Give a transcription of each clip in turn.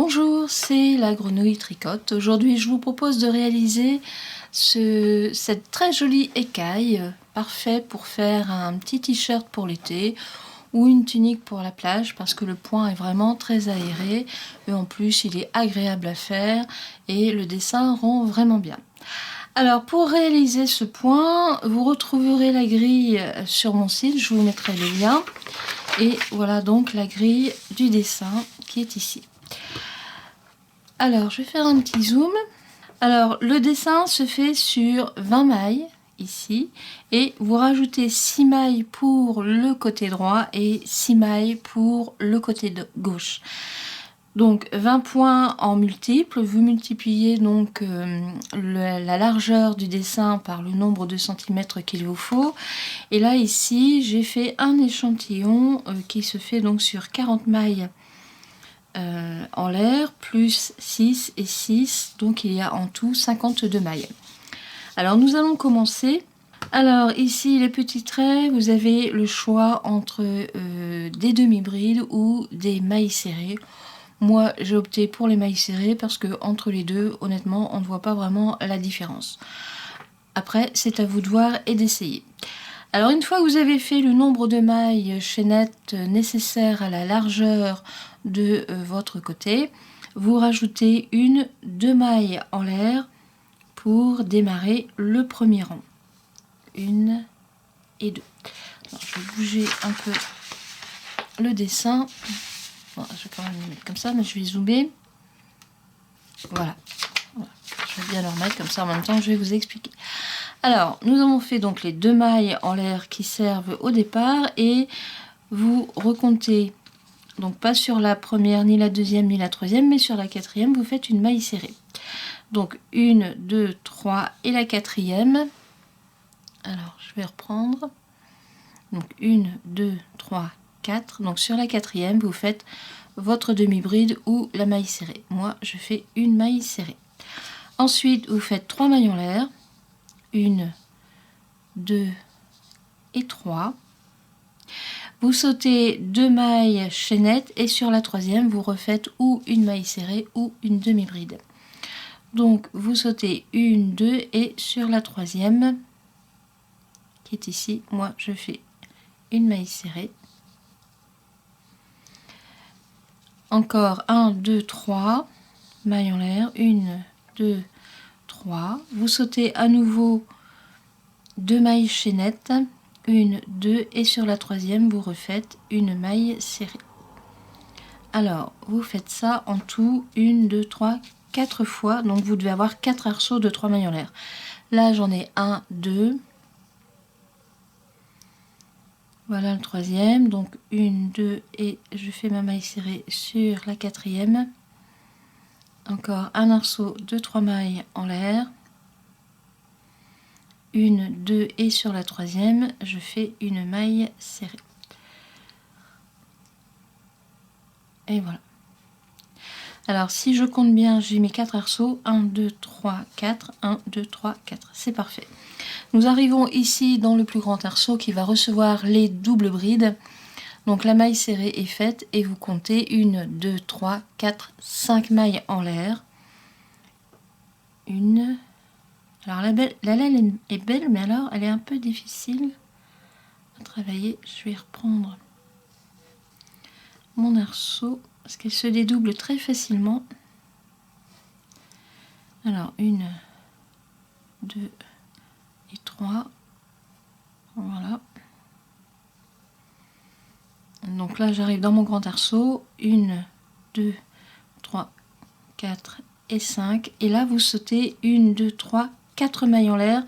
Bonjour, c'est la grenouille tricote. Aujourd'hui, je vous propose de réaliser cette très jolie écaille, parfait pour faire un petit t-shirt pour l'été ou une tunique pour la plage parce que le point est vraiment très aéré et en plus il est agréable à faire et le dessin rend vraiment bien. Alors pour réaliser ce point, vous retrouverez la grille sur mon site, je vous mettrai le lien. Et voilà donc la grille du dessin qui est ici. Alors je vais faire un petit zoom. Alors le dessin se fait sur 20 mailles ici et vous rajoutez 6 mailles pour le côté droit et 6 mailles pour le côté gauche. Donc 20 points en multiples, vous multipliez donc la largeur du dessin par le nombre de centimètres qu'il vous faut. Et là ici j'ai fait un échantillon qui se fait donc sur 40 mailles en l'air, plus 6 et 6, donc il y a en tout 52 mailles. Alors nous allons commencer. Alors ici les petits traits, vous avez le choix entre des demi-brides ou des mailles serrées. Moi j'ai opté pour les mailles serrées parce que entre les deux, honnêtement, on ne voit pas vraiment la différence. Après, c'est à vous de voir et d'essayer. Alors une fois que vous avez fait le nombre de mailles chaînettes nécessaires à la largeur de votre côté, vous rajoutez deux mailles en l'air pour démarrer le premier rang. 1 et 2. Alors, je vais bouger un peu le dessin. Bon, je vais quand même le mettre comme ça, mais je vais zoomer. Voilà. Je vais bien le remettre comme ça en même temps, je vais vous expliquer. Alors, nous avons fait donc les deux mailles en l'air qui servent au départ et vous recomptez, donc pas sur la première, ni la deuxième, ni la troisième, mais sur la quatrième, vous faites une maille serrée. Donc 1, 2, 3 et la quatrième. Alors, je vais reprendre. Donc 1, 2, 3, 4. Donc sur la quatrième, vous faites votre demi-bride ou la maille serrée. Moi, je fais une maille serrée. Ensuite, vous faites 3 mailles en l'air. 1, 2 et 3. Vous sautez 2 mailles chaînettes et sur la troisième, vous refaites ou une maille serrée ou une demi-bride. Donc, vous sautez 1, 2 et sur la troisième, qui est ici, moi je fais une maille serrée. Encore 1, 2, 3 mailles en l'air. 1, 2, 3. Vous sautez à nouveau 2 mailles chaînettes. 1, 2 et sur la troisième, vous refaites une maille serrée. Alors, vous faites ça en tout 1, 2, 3, 4 fois. Donc, vous devez avoir 4 arceaux de 3 mailles en l'air. Là, j'en ai 1, 2. Voilà le troisième. Donc, 1, 2 et je fais ma maille serrée sur la quatrième. Encore un arceau de 3 mailles en l'air. 1, 2 et sur la troisième, je fais une maille serrée. Et voilà. Alors si je compte bien, j'ai mes 4 arceaux. 1, 2, 3, 4. 1, 2, 3, 4. C'est parfait. Nous arrivons ici dans le plus grand arceau qui va recevoir les doubles brides. Donc la maille serrée est faite et vous comptez 1, 2, 3, 4, 5 mailles en l'air. Une. Alors la laine est belle, mais alors elle est un peu difficile à travailler. Je vais reprendre mon arceau parce qu'elle se dédouble très facilement. Alors 1, 2 et 3. Voilà. Donc là j'arrive dans mon grand arceau. 1, 2, 3, 4 et 5. Et là vous sautez 1, 2, 3, 4 mailles en l'air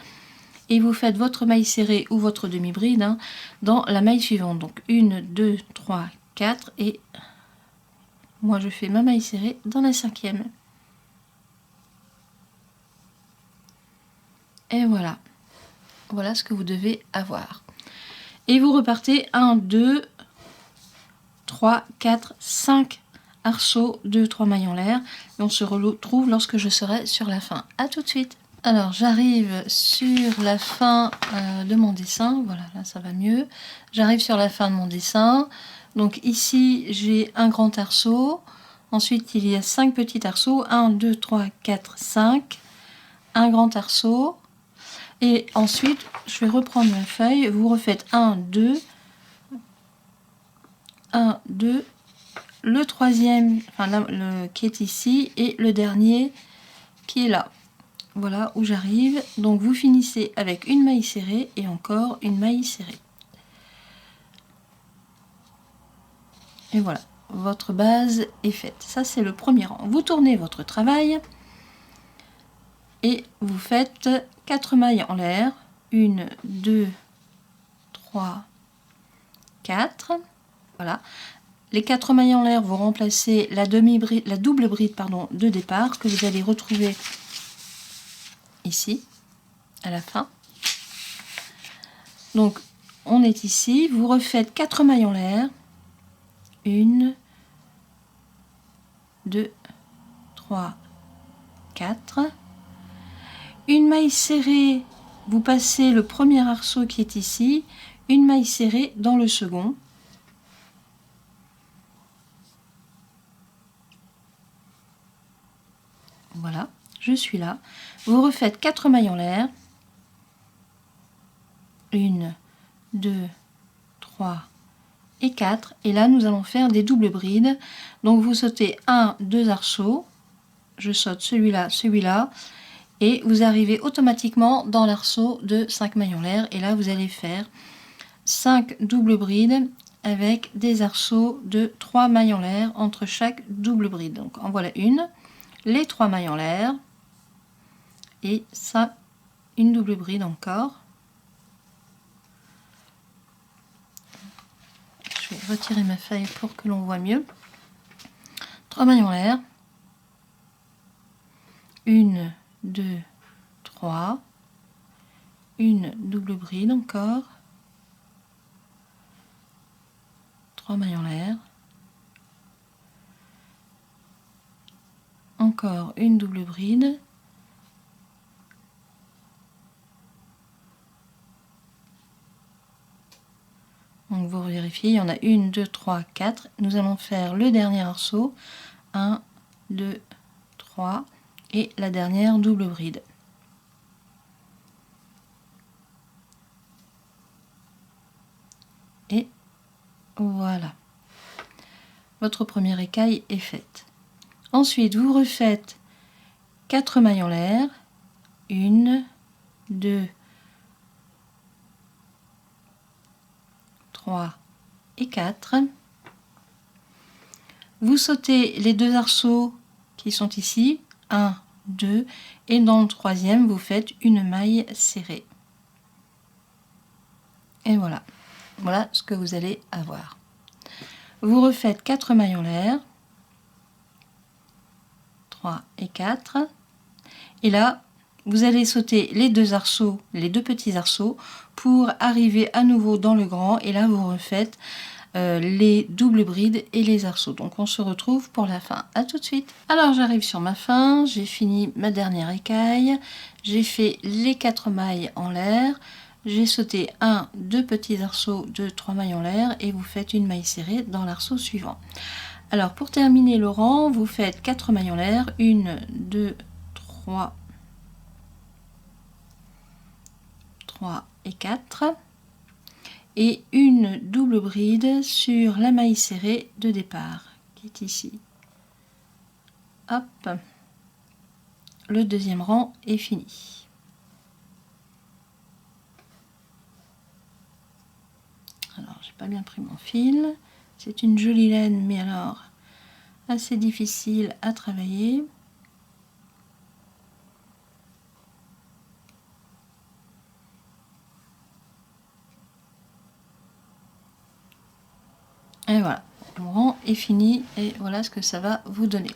et vous faites votre maille serrée ou votre demi-bride dans la maille suivante. Donc 1, 2, 3, 4 et moi je fais ma maille serrée dans la cinquième. Et voilà. Voilà ce que vous devez avoir. Et vous repartez 1, 2, 3, 4, 5 arceaux de 3 mailles en l'air. Et on se retrouve lorsque je serai sur la fin. A tout de suite. Alors j'arrive sur la fin de mon dessin, voilà, là ça va mieux. J'arrive sur la fin de mon dessin, donc ici j'ai un grand arceau, Ensuite, il y a 5 petits arceaux. 1, 2, 3, 4, 5. Un grand arceau. Et ensuite, je vais reprendre ma feuille. Vous refaites 1, 2. 1, 2. Le troisième, enfin le qui est ici. Et le dernier qui est là. Voilà où j'arrive. Donc vous finissez avec une maille serrée et encore une maille serrée. Et voilà, votre base est faite. Ça, c'est le premier rang. Vous tournez votre travail et vous faites 4 mailles en l'air. 1, 2, 3, 4. Voilà. Les 4 mailles en l'air, vous remplacez la double bride pardon, de départ que vous allez retrouver ici, à la fin. Donc, on est ici. Vous refaites 4 mailles en l'air. 1, 2, 3, 4. Une maille serrée, vous passez le premier arceau qui est ici, une maille serrée dans le second. Voilà, je suis là. Vous refaites 4 mailles en l'air. 1, 2, 3 et 4. Et là, nous allons faire des doubles brides. Donc, vous sautez 1, 2 arceaux. Je saute celui-là, celui-là. Et vous arrivez automatiquement dans l'arceau de 5 mailles en l'air. Et là, vous allez faire 5 doubles brides avec des arceaux de 3 mailles en l'air entre chaque double bride. Donc, en voilà une. Les 3 mailles en l'air. Et ça, une double bride encore. Je vais retirer ma feuille pour que l'on voit mieux. 3 mailles en l'air. 1, 2, 3. Une double bride encore. 3 mailles en l'air. Encore une double bride. Donc vous vérifiez, il y en a 1, 2, 3, 4. Nous allons faire le dernier arceau. 1, 2, 3 et la dernière double bride. Et voilà. Votre première écaille est faite. Ensuite, vous refaites 4 mailles en l'air. 1, 2, 3 et 4. Vous sautez les 2 arceaux qui sont ici. 1, 2. Et dans le troisième, vous faites une maille serrée. Et voilà. Voilà ce que vous allez avoir. Vous refaites 4 mailles en l'air. 3 et 4. Et là, vous allez sauter les 2 arceaux, les 2 petits arceaux, pour arriver à nouveau dans le grand. Et là, vous refaites les doubles brides et les arceaux. Donc, on se retrouve pour la fin. À tout de suite. Alors, j'arrive sur ma fin. J'ai fini ma dernière écaille. J'ai fait les 4 mailles en l'air. J'ai sauté 2 petits arceaux de 3 mailles en l'air et vous faites une maille serrée dans l'arceau suivant. Alors pour terminer le rang, vous faites 4 mailles en l'air, 1, 2, 3 et 4 et une double bride sur la maille serrée de départ qui est ici. Hop, le deuxième rang est fini. Alors, j'ai pas bien pris mon fil. C'est une jolie laine, mais alors assez difficile à travailler. Et voilà, mon rang est fini et voilà ce que ça va vous donner.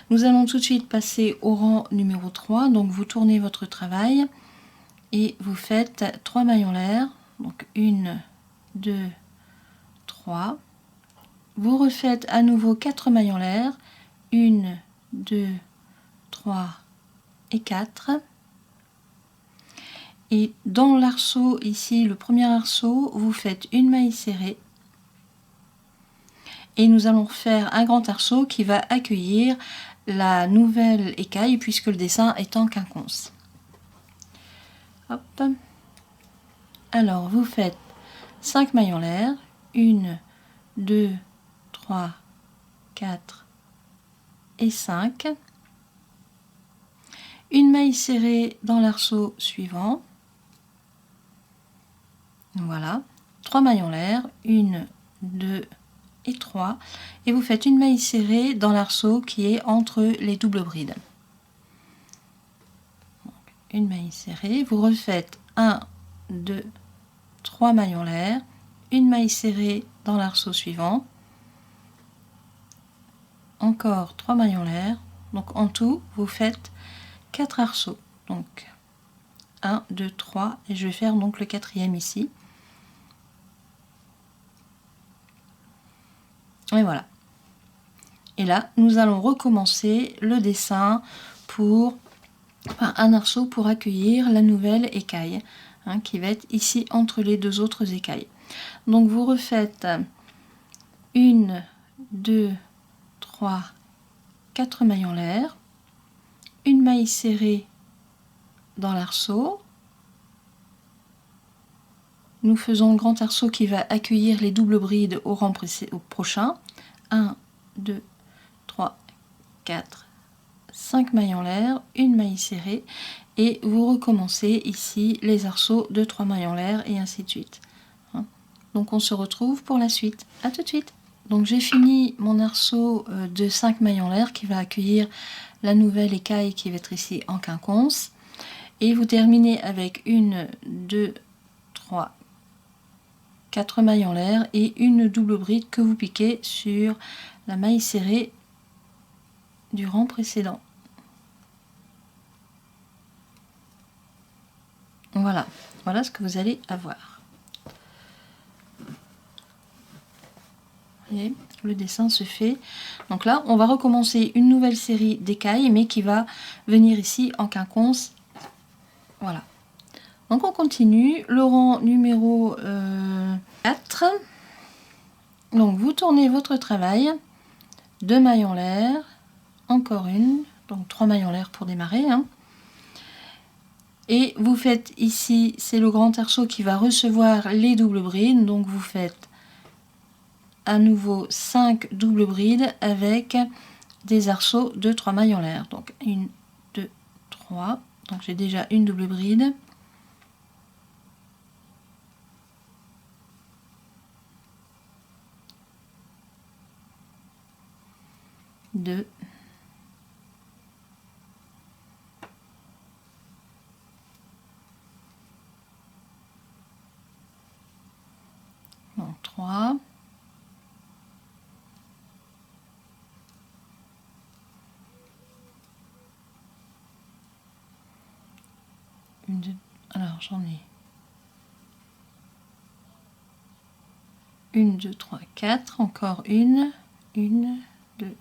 Nous allons tout de suite passer au rang numéro 3. Donc, vous tournez votre travail et vous faites 3 mailles en l'air. Donc, 1, 2, 3. Vous refaites à nouveau 4 mailles en l'air. 1, 2, 3 et 4. Et dans l'arceau, ici, le premier arceau, vous faites une maille serrée. et nous allons faire un grand arceau qui va accueillir la nouvelle écaille puisque le dessin est en quinconce. Hop. Alors vous faites 5 mailles en l'air, 1, 2, 3, 4 et 5. Une maille serrée dans l'arceau suivant. Voilà, 3 mailles en l'air, 1, 2 et 3. Et vous faites une maille serrée dans l'arceau qui est entre les doubles brides. Donc, une maille serrée, vous refaites 1, 2, 3 mailles en l'air, une maille serrée dans l'arceau suivant, encore 3 mailles en l'air, donc en tout vous faites 4 arceaux, donc 1, 2, 3 et je vais faire donc le quatrième ici. Et voilà. Et là, nous allons recommencer le dessin pour un arceau pour accueillir la nouvelle écaille, hein, qui va être ici entre les deux autres écailles. Donc vous refaites 1, 2, 3, 4 mailles en l'air, une maille serrée dans l'arceau. Nous faisons le grand arceau qui va accueillir les doubles brides au rang prochain. 1, 2, 3, 4, 5 mailles en l'air, une maille serrée et vous recommencez ici les arceaux de 3 mailles en l'air et ainsi de suite. Donc on se retrouve pour la suite. À tout de suite. Donc j'ai fini mon arceau de 5 mailles en l'air qui va accueillir la nouvelle écaille qui va être ici en quinconce. Et vous terminez avec 1, 2, 3, 4 mailles en l'air et une double bride que vous piquez sur la maille serrée du rang précédent. Voilà, voilà ce que vous allez avoir. Vous voyez, le dessin se fait. Donc là, on va recommencer une nouvelle série d'écailles, mais qui va venir ici en quinconce. Voilà. Donc on continue, le rang numéro 4. Donc vous tournez votre travail, 2 mailles en l'air, encore une, donc 3 mailles en l'air pour démarrer. Hein. Et vous faites ici, c'est le grand arceau qui va recevoir les doubles brides, donc vous faites à nouveau 5 doubles brides avec des arceaux de 3 mailles en l'air. Donc 1, 2, 3, donc j'ai déjà une double bride. Deux. Donc 3. Une, deux, alors j'en ai 1, 2, 3, 4, encore une, 1, 2,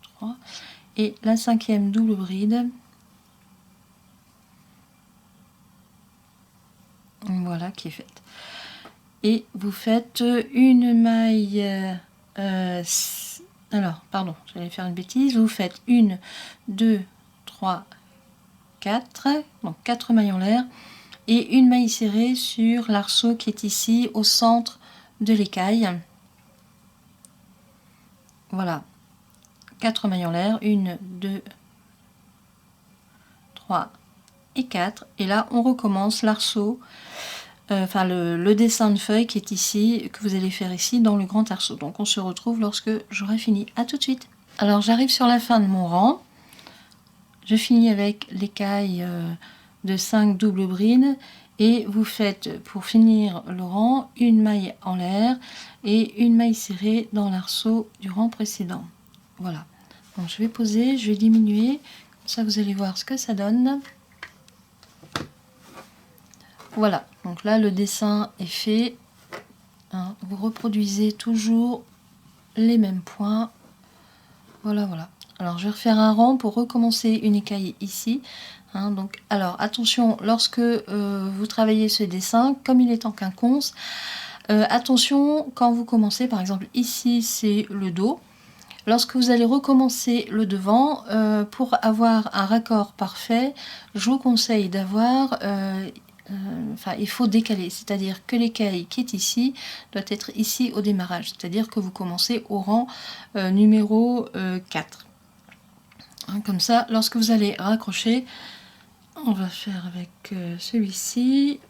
3, et la cinquième double bride. Voilà qui est faite. Et vous faites une maille, alors pardon, j'allais faire une bêtise, vous faites 1, 2, 3, 4, donc 4 mailles en l'air, et une maille serrée sur l'arceau qui est ici au centre de l'écaille. Voilà, 4 mailles en l'air, 1, 2, 3 et 4, et là on recommence l'arceau, enfin le dessin de feuille qui est ici, que vous allez faire ici dans le grand arceau. Donc on se retrouve lorsque j'aurai fini. À tout de suite. Alors j'arrive sur la fin de mon rang, je finis avec l'écaille de 5 doubles brides, et vous faites pour finir le rang une maille en l'air et une maille serrée dans l'arceau du rang précédent. Voilà, donc je vais poser, je vais diminuer, comme ça vous allez voir ce que ça donne. Voilà, donc là le dessin est fait, hein, vous reproduisez toujours les mêmes points. Voilà, voilà. Alors je vais refaire un rang pour recommencer une écaille ici. Hein, donc, alors attention, lorsque vous travaillez ce dessin, comme il est en quinconce, Attention, quand vous commencez, par exemple ici c'est le dos. Lorsque vous allez recommencer le devant, pour avoir un raccord parfait, je vous conseille d'avoir... il faut décaler, c'est-à-dire que l'écaille qui est ici doit être ici au démarrage, c'est-à-dire que vous commencez au rang numéro 4. Hein, comme ça, lorsque vous allez raccrocher, on va faire avec celui-ci,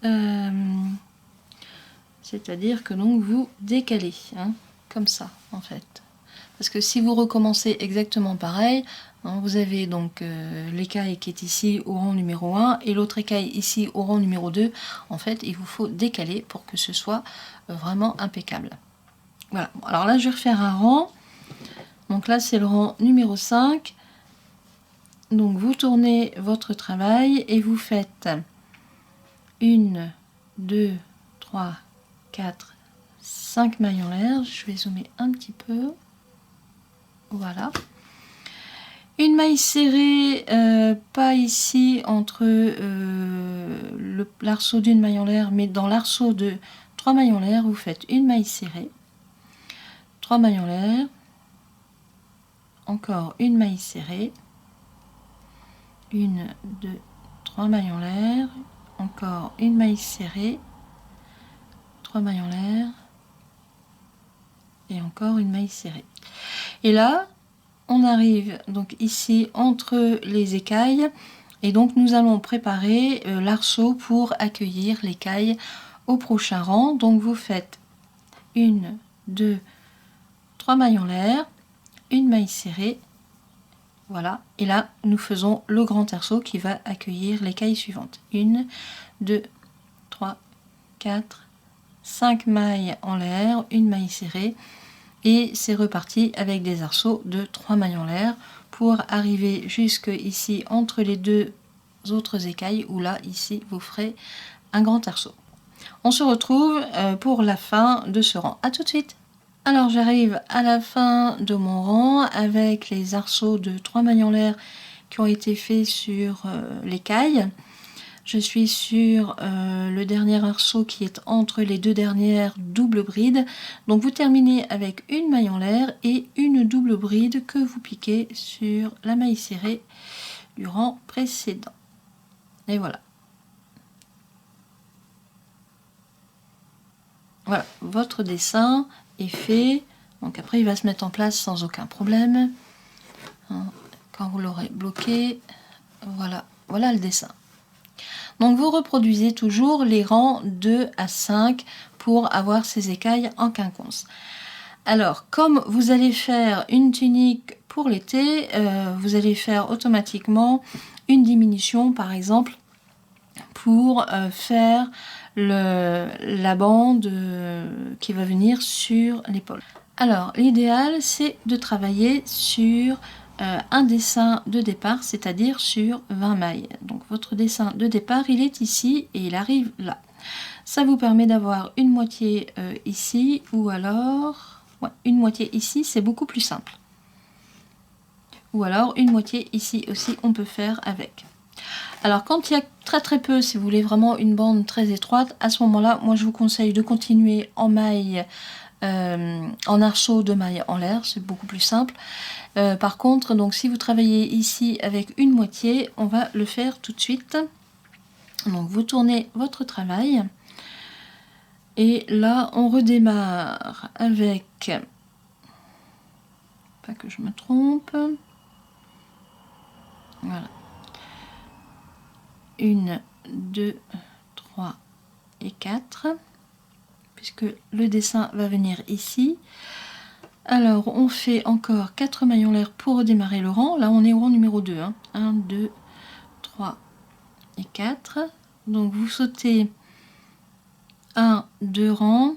c'est-à-dire que donc vous décalez, hein, comme ça en fait. Parce que si vous recommencez exactement pareil, hein, vous avez donc l'écaille qui est ici au rang numéro 1 et l'autre écaille ici au rang numéro 2. En fait, il vous faut décaler pour que ce soit vraiment impeccable. Voilà. Alors là, je vais refaire un rang. Donc là, c'est le rang numéro 5. Donc vous tournez votre travail et vous faites 1, 2, 3, 4, 5 mailles en l'air. Je vais zoomer un petit peu. Voilà. Une maille serrée, pas ici entre l'arceau d'une maille en l'air, mais dans l'arceau de 3 mailles en l'air, vous faites une maille serrée, 3 mailles en l'air, encore une maille serrée, 1, 2, 3 mailles en l'air, encore une maille serrée, 3 mailles en l'air, et encore une maille serrée. Et là, on arrive donc ici entre les écailles et donc nous allons préparer l'arceau pour accueillir l'écaille au prochain rang. Donc vous faites 1, 2, 3 mailles en l'air, une maille serrée, voilà, et là nous faisons le grand arceau qui va accueillir l'écaille suivante. 1, 2, 3, 4, 5 mailles en l'air, une maille serrée. Et c'est reparti avec des arceaux de 3 mailles en l'air pour arriver jusque ici entre les deux autres écailles où là ici vous ferez un grand arceau. On se retrouve pour la fin de ce rang. A tout de suite. Alors j'arrive à la fin de mon rang avec les arceaux de 3 mailles en l'air qui ont été faits sur l'écaille. Je suis sur le dernier arceau qui est entre les deux dernières doubles brides. Donc vous terminez avec une maille en l'air et une double bride que vous piquez sur la maille serrée du rang précédent. Et voilà. Voilà, votre dessin est fait. Donc après il va se mettre en place sans aucun problème. Quand vous l'aurez bloqué, voilà, voilà le dessin. Donc vous reproduisez toujours les rangs 2 à 5 pour avoir ces écailles en quinconce. Alors comme vous allez faire une tunique pour l'été, vous allez faire automatiquement une diminution par exemple pour faire la bande qui va venir sur l'épaule. Alors l'idéal c'est de travailler sur un dessin de départ, c'est-à-dire sur 20 mailles. Donc votre dessin de départ, il est ici et il arrive là. Ça vous permet d'avoir une moitié ici ou alors une moitié ici, c'est beaucoup plus simple. Ou alors une moitié ici aussi, on peut faire avec. Alors quand il y a très peu, si vous voulez vraiment une bande très étroite, à ce moment-là, moi je vous conseille de continuer en maille, en arceau de maille en l'air, c'est beaucoup plus simple. Par contre, donc si vous travaillez ici avec une moitié, on va le faire tout de suite. Donc vous tournez votre travail et là on redémarre avec, pas que je me trompe, voilà, 1, 2, 3 et 4, puisque le dessin va venir ici. Alors on fait encore 4 mailles en l'air pour redémarrer le rang. Là on est au rang numéro 2, hein. 1, 2, 3 et 4. Donc vous sautez 1, 2 rangs,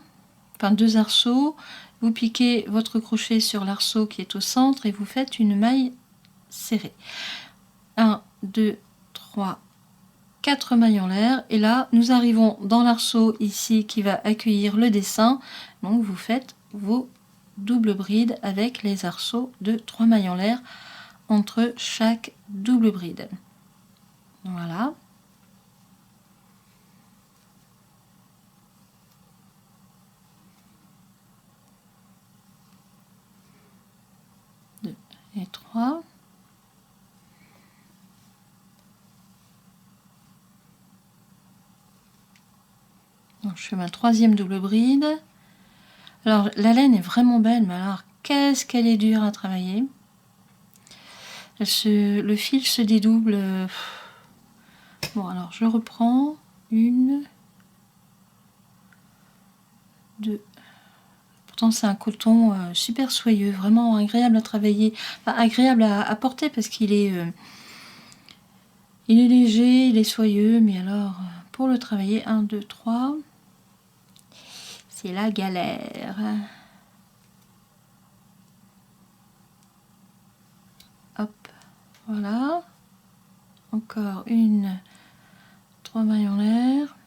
enfin 2 arceaux, vous piquez votre crochet sur l'arceau qui est au centre et vous faites une maille serrée. 1, 2, 3, 4 mailles en l'air et là nous arrivons dans l'arceau ici qui va accueillir le dessin. Donc vous faites vos double bride avec les arceaux de 3 mailles en l'air entre chaque double bride. Voilà. et 3. Donc, je fais ma 3e double bride. Alors la laine est vraiment belle, mais alors qu'est-ce qu'elle est dure à travailler. Le fil se dédouble. Bon, alors je reprends. 1, 2. Pourtant c'est un coton super soyeux, vraiment agréable à travailler, enfin, agréable à porter parce qu'il est, il est léger, il est soyeux, mais alors pour le travailler, 1, 2, 3, c'est la galère. Hop, voilà. Encore 3 mailles en l'air.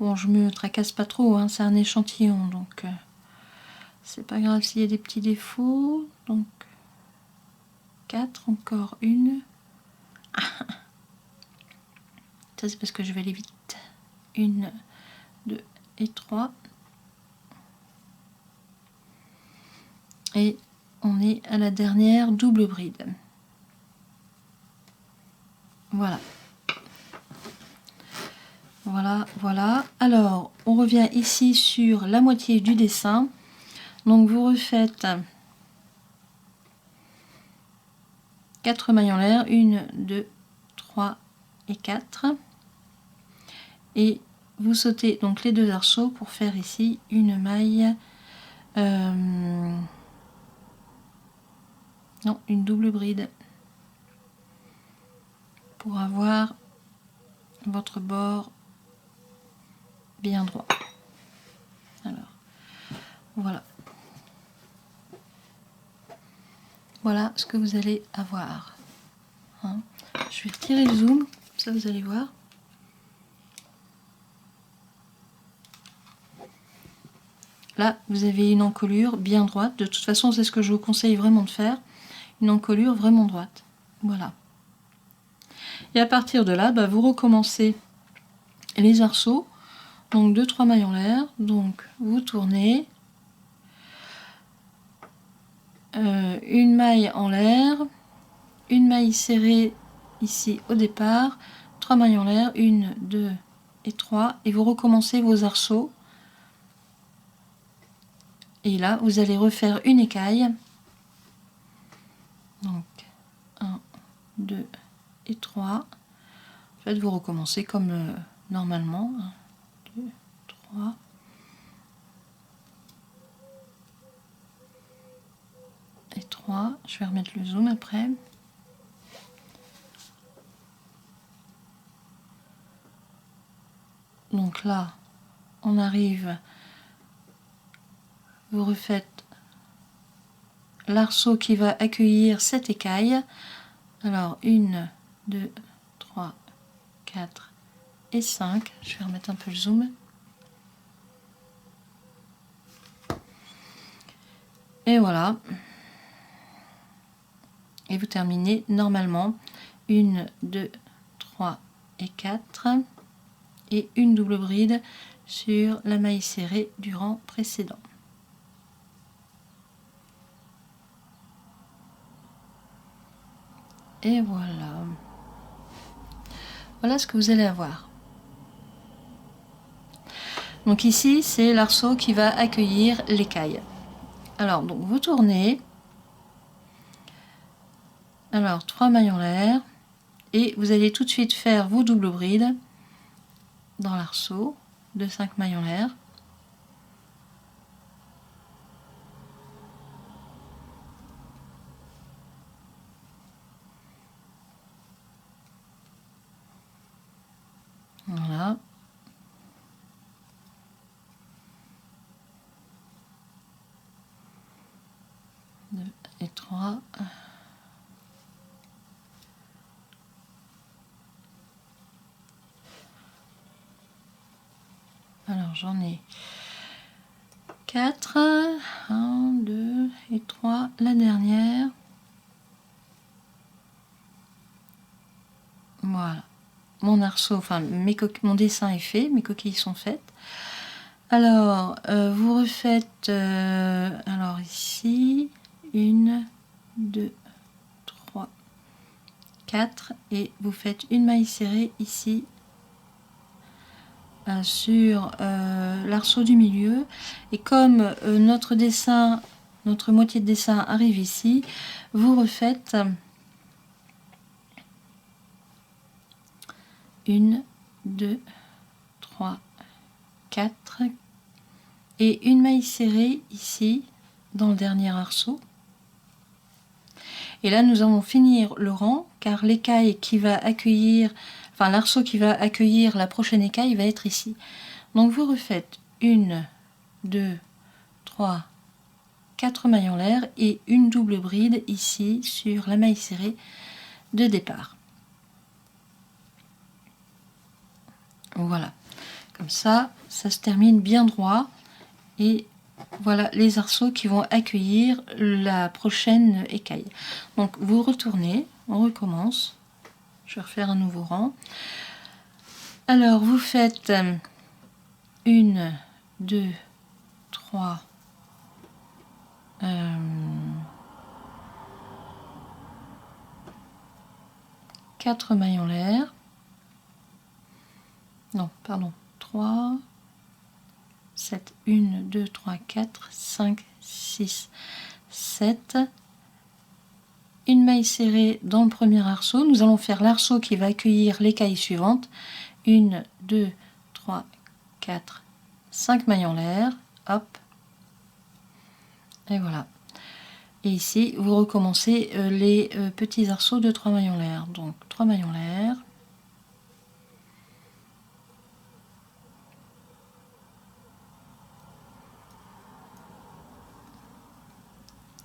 Bon, je me tracasse pas trop, hein, c'est un échantillon, donc c'est pas grave s'il y a des petits défauts. Donc 4, encore 1. Ça c'est parce que je vais aller vite. 1, 2 et 3. Et on est à la dernière double bride. Voilà. Voilà, voilà. Alors, on revient ici sur la moitié du dessin. Donc, vous refaites 4 mailles en l'air. 1, 2, 3 et 4. Et vous sautez donc les 2 arceaux pour faire ici une maille... non, une double bride. Pour avoir votre bord bien droit. Alors, voilà. Voilà ce que vous allez avoir. Hein. Je vais retirer le zoom, ça vous allez voir. Là, vous avez une encolure bien droite. De toute façon, c'est ce que je vous conseille vraiment de faire. Une encolure vraiment droite. Voilà. Et à partir de là, vous recommencez les arceaux. Donc 2-3 mailles en l'air. Donc vous tournez. Une maille en l'air. Une maille serrée ici au départ. 3 mailles en l'air. 1, 2 et 3. Et vous recommencez vos arceaux. Et là, vous allez refaire une écaille. Donc 1, 2 et 3. En fait, vous recommencez comme normalement. 1, 2, 3. Et 3. Je vais remettre le zoom après. Donc là, on arrive, vous refaites l'arceau qui va accueillir cette écaille. Alors 1, 2, 3, 4 et 5. Je vais remettre un peu le zoom. Et voilà. Et vous terminez normalement 1, 2, 3 et 4. Et une double bride sur la maille serrée du rang précédent. Et voilà. Voilà ce que vous allez avoir. Donc ici, c'est l'arceau qui va accueillir l'écaille. Alors, donc vous tournez. Alors, 3 mailles en l'air. Et vous allez tout de suite faire vos doubles brides dans l'arceau de 5 mailles en l'air. Voilà. Deux et 3. Alors j'en ai 4. 1, 2 et 3. La dernière. Voilà. Mon arceau, enfin mon dessin est fait, mes coquilles sont faites. Alors, vous refaites, alors ici, 1, 2, 3, 4 et vous faites une maille serrée ici sur l'arceau du milieu. Et comme notre dessin, notre moitié de dessin arrive ici, vous refaites 1, 2, 3, 4 et une maille serrée ici dans le dernier arceau. Et là nous allons finir le rang car l'écaille qui va accueillir, enfin l'arceau qui va accueillir la prochaine écaille va être ici. Donc vous refaites 1, 2, 3, 4 mailles en l'air et une double bride ici sur la maille serrée de départ. Voilà, comme ça se termine bien droit et voilà les arceaux qui vont accueillir la prochaine écaille. Donc vous retournez, on recommence. Je vais refaire un nouveau rang. Alors vous faites 1, 2, 3, 4 mailles en l'air. Non, pardon, 3, 7, 1, 2, 3, 4, 5, 6, 7. Une maille serrée dans le premier arceau. Nous allons faire l'arceau qui va accueillir l'écaille suivante. 1, 2, 3, 4, 5 mailles en l'air. Hop. Et voilà. Et ici, vous recommencez les petits arceaux de 3 mailles en l'air. Donc 3 mailles en l'air.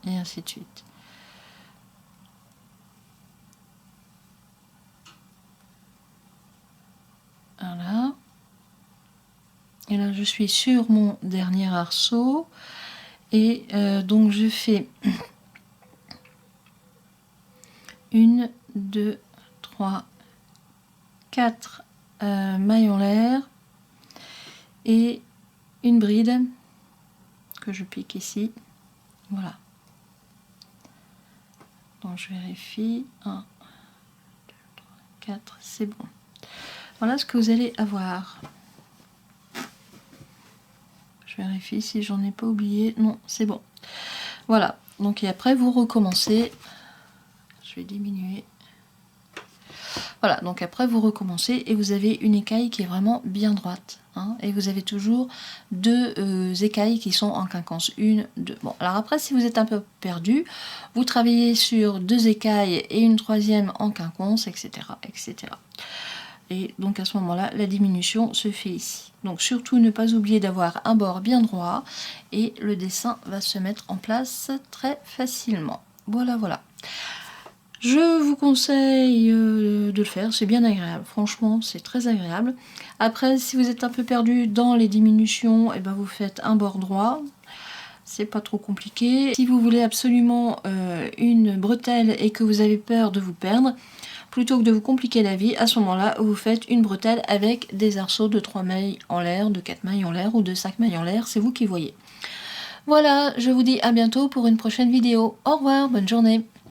Et ainsi de suite. Voilà. Et là, je suis sur mon dernier arceau. Et donc, je fais 1, 2, 3, 4 mailles en l'air. Et une bride que je pique ici. Voilà. Donc je vérifie. 1, 2, 3, 4, c'est bon. Voilà ce que vous allez avoir. Je vérifie si j'en ai pas oublié. Non, c'est bon. Voilà. Donc et après vous recommencez. Je vais diminuer. Voilà, donc après vous recommencez et vous avez une écaille qui est vraiment bien droite. Hein, et vous avez toujours deux écailles qui sont en quinconce. 1, 2. Bon, alors après, si vous êtes un peu perdu, vous travaillez sur 2 écailles et une troisième en quinconce, etc., etc. Et donc à ce moment-là, la diminution se fait ici. Donc surtout ne pas oublier d'avoir un bord bien droit et le dessin va se mettre en place très facilement. Voilà, voilà. Je vous conseille de le faire, c'est bien agréable, franchement c'est très agréable. Après si vous êtes un peu perdu dans les diminutions, et ben vous faites un bord droit, c'est pas trop compliqué. Si vous voulez absolument une bretelle et que vous avez peur de vous perdre, plutôt que de vous compliquer la vie, à ce moment-là vous faites une bretelle avec des arceaux de 3 mailles en l'air, de 4 mailles en l'air ou de 5 mailles en l'air, c'est vous qui voyez. Voilà, je vous dis à bientôt pour une prochaine vidéo. Au revoir, bonne journée.